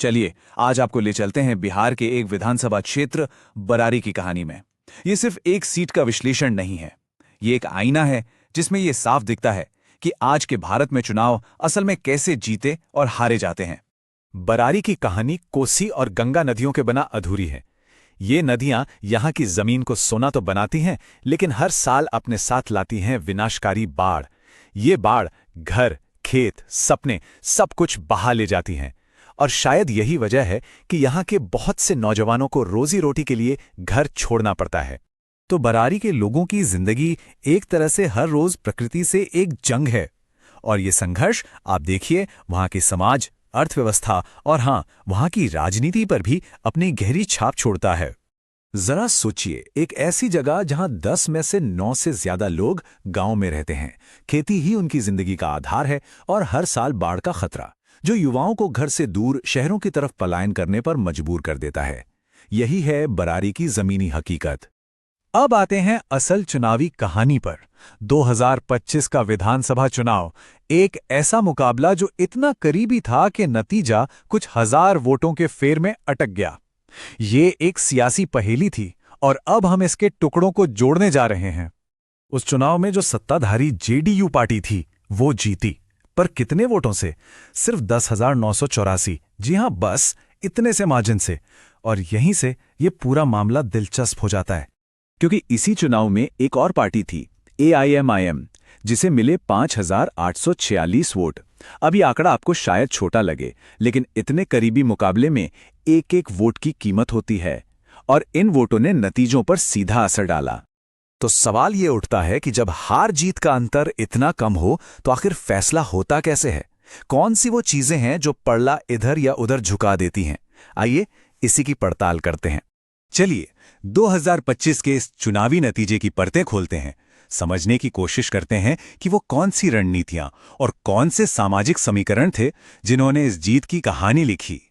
चलिए आज आपको ले चलते हैं बिहार के एक विधानसभा क्षेत्र बरारी की कहानी में। ये सिर्फ एक सीट का विश्लेषण नहीं है, ये एक आईना है जिसमें ये साफ दिखता है कि आज के भारत में चुनाव असल में कैसे जीते और हारे जाते हैं। बरारी की कहानी कोसी और गंगा नदियों के बना अधूरी है। ये नदियां यहाँ की जमीन को सोना तो बनाती हैं, लेकिन हर साल अपने साथ लाती हैं विनाशकारी बाढ़। ये बाढ़ घर, खेत, सपने सब कुछ बहा ले जाती हैं। और शायद यही वजह है कि यहाँ के बहुत से नौजवानों को रोजी रोटी के लिए घर छोड़ना पड़ता है। तो बरारी के लोगों की जिंदगी एक तरह से हर रोज प्रकृति से एक जंग है। और ये संघर्ष आप देखिए वहाँ के समाज, अर्थव्यवस्था और हाँ, वहाँ की राजनीति पर भी अपनी गहरी छाप छोड़ता है। जरा सोचिए, एक ऐसी जगह जहां 10 में से 9 से ज्यादा लोग गांव में रहते हैं, खेती ही उनकी जिंदगी का आधार है और हर साल बाढ़ का खतरा जो युवाओं को घर से दूर शहरों की तरफ पलायन करने पर मजबूर कर देता है। यही है बरारी की जमीनी हकीकत। अब आते हैं असल चुनावी कहानी पर। 2025 का विधानसभा चुनाव एक ऐसा मुकाबला जो इतना करीबी था कि नतीजा कुछ हजार वोटों के फेर में अटक गया। ये एक सियासी पहेली थी और अब हम इसके टुकड़ों को जोड़ने जा रहे हैं। उस चुनाव में जो सत्ताधारी जेडीयू पार्टी थी वो जीती, पर कितने वोटों से? सिर्फ 10,984। जी हां, बस इतने से मार्जिन से। और यहीं से ये पूरा मामला दिलचस्प हो जाता है, क्योंकि इसी चुनाव में एक और पार्टी थी, AIMIM, जिसे मिले 5,846 वोट। अब ये आंकड़ा आपको शायद छोटा लगे, लेकिन इतने करीबी मुकाबले में एक एक वोट की कीमत होती है और इन वोटों ने नतीजों पर सीधा असर डाला। तो सवाल ये उठता है कि जब हार जीत का अंतर इतना कम हो तो आखिर फैसला होता कैसे है? कौन सी वो चीजें हैं जो पड़ला इधर या उधर झुका देती हैं? आइए इसी की पड़ताल करते हैं। चलिए 2025 के इस चुनावी नतीजे की परतें खोलते हैं, समझने की कोशिश करते हैं कि वो कौन सी रणनीतियां और कौन से सामाजिक समीकरण थे जिन्होंने इस जीत की कहानी लिखी।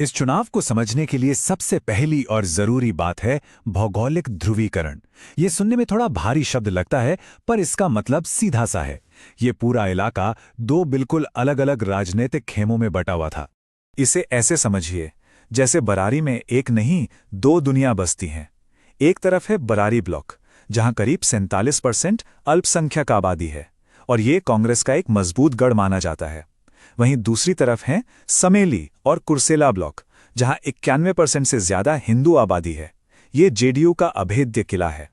इस चुनाव को समझने के लिए सबसे पहली और जरूरी बात है भौगोलिक ध्रुवीकरण। ये सुनने में थोड़ा भारी शब्द लगता है, पर इसका मतलब सीधा सा है। ये पूरा इलाका दो बिल्कुल अलग अलग राजनीतिक खेमों में बटा हुआ था। इसे ऐसे समझिए जैसे बरारी में एक नहीं, दो दुनिया बसती हैं। एक तरफ है बरारी ब्लॉक, जहां करीब 47% अल्पसंख्यक आबादी है और ये कांग्रेस का एक मजबूत गढ़ माना जाता है। वहीं दूसरी तरफ हैं समेली और कुर्सेला ब्लॉक, जहां 91% से ज्यादा हिंदू आबादी है। ये जेडीयू का अभेद्य किला है।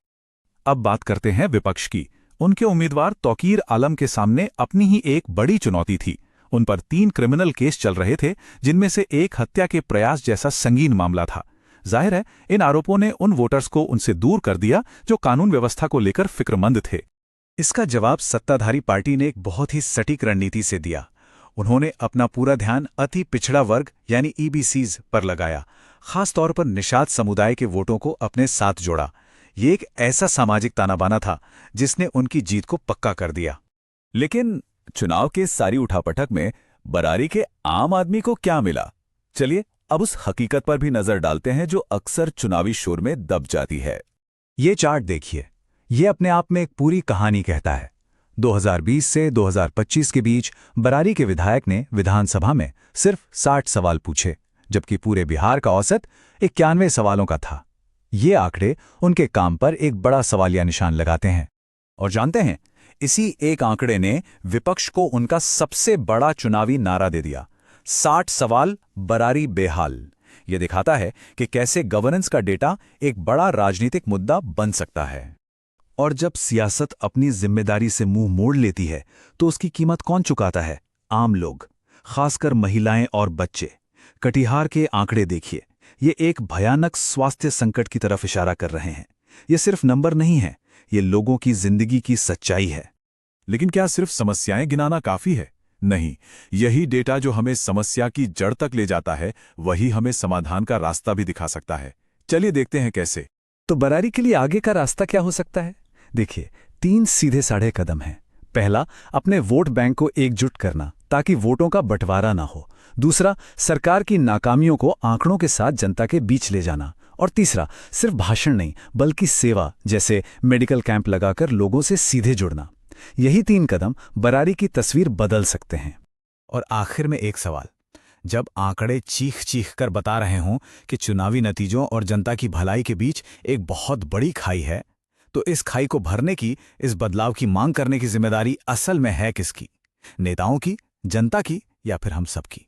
अब बात करते हैं विपक्ष की। उनके उम्मीदवार तौकीर आलम के सामने अपनी ही एक बड़ी चुनौती थी। उन पर 3 क्रिमिनल केस चल रहे थे, जिनमें से एक हत्या के प्रयास जैसा संगीन मामला था। जाहिर है इन आरोपों ने उन वोटर्स को उनसे दूर कर दिया जो कानून व्यवस्था को लेकर फिक्रमंद थे। इसका जवाब सत्ताधारी पार्टी ने एक बहुत ही सटीक रणनीति से दिया। उन्होंने अपना पूरा ध्यान अति पिछड़ा वर्ग यानी EBCs पर लगाया, खास तौर पर निषाद समुदाय के वोटों को अपने साथ जोड़ा। ये एक ऐसा सामाजिक तानाबाना था जिसने उनकी जीत को पक्का कर दिया। लेकिन चुनाव के सारी उठापटक में बरारी के आम आदमी को क्या मिला? चलिए अब उस हकीकत पर भी नजर डालते हैं जो अक्सर चुनावी शोर में दब जाती है। ये चार्ट देखिए, ये अपने आप में एक पूरी कहानी कहता है। 2020 से 2025 के बीच बरारी के विधायक ने विधानसभा में सिर्फ 60 सवाल पूछे, जबकि पूरे बिहार का औसत 91 सवालों का था। ये आंकड़े उनके काम पर एक बड़ा सवालिया निशान लगाते हैं। और जानते हैं, इसी एक आंकड़े ने विपक्ष को उनका सबसे बड़ा चुनावी नारा दे दिया, 60 सवाल बरारी बेहाल। यह दिखाता है कि कैसे गवर्नेंस का डेटा एक बड़ा राजनीतिक मुद्दा बन सकता है। और जब सियासत अपनी जिम्मेदारी से मुंह मोड़ लेती है तो उसकी कीमत कौन चुकाता है? आम लोग, खासकर महिलाएं और बच्चे। कटिहार के आंकड़े देखिए, ये एक भयानक स्वास्थ्य संकट की तरफ इशारा कर रहे हैं। ये सिर्फ नंबर नहीं है, ये लोगों की जिंदगी की सच्चाई है। लेकिन क्या सिर्फ समस्याएं गिनाना काफी है? नहीं, यही डेटा जो हमें समस्या की जड़ तक ले जाता है, वही हमें समाधान का रास्ता भी दिखा सकता है। चलिए देखते हैं कैसे। तो बरारी के लिए आगे का रास्ता क्या हो सकता है? देखिए, 3 सीधे साढ़े कदम हैं। पहला, अपने वोट बैंक को एकजुट करना ताकि वोटों का बंटवारा ना हो। दूसरा, सरकार की नाकामियों को आंकड़ों के साथ जनता के बीच ले जाना। और तीसरा, सिर्फ भाषण नहीं बल्कि सेवा, जैसे मेडिकल कैंप लगाकर लोगों से सीधे जुड़ना। यही 3 कदम बरारी की तस्वीर बदल सकते हैं। और आखिर में एक सवाल, जब आंकड़े चीख चीख कर बता रहे हों कि चुनावी नतीजों और जनता की भलाई के बीच एक बहुत बड़ी खाई है, तो इस खाई को भरने की, इस बदलाव की मांग करने की जिम्मेदारी असल में है किसकी? नेताओं की, जनता की, या फिर हम सबकी?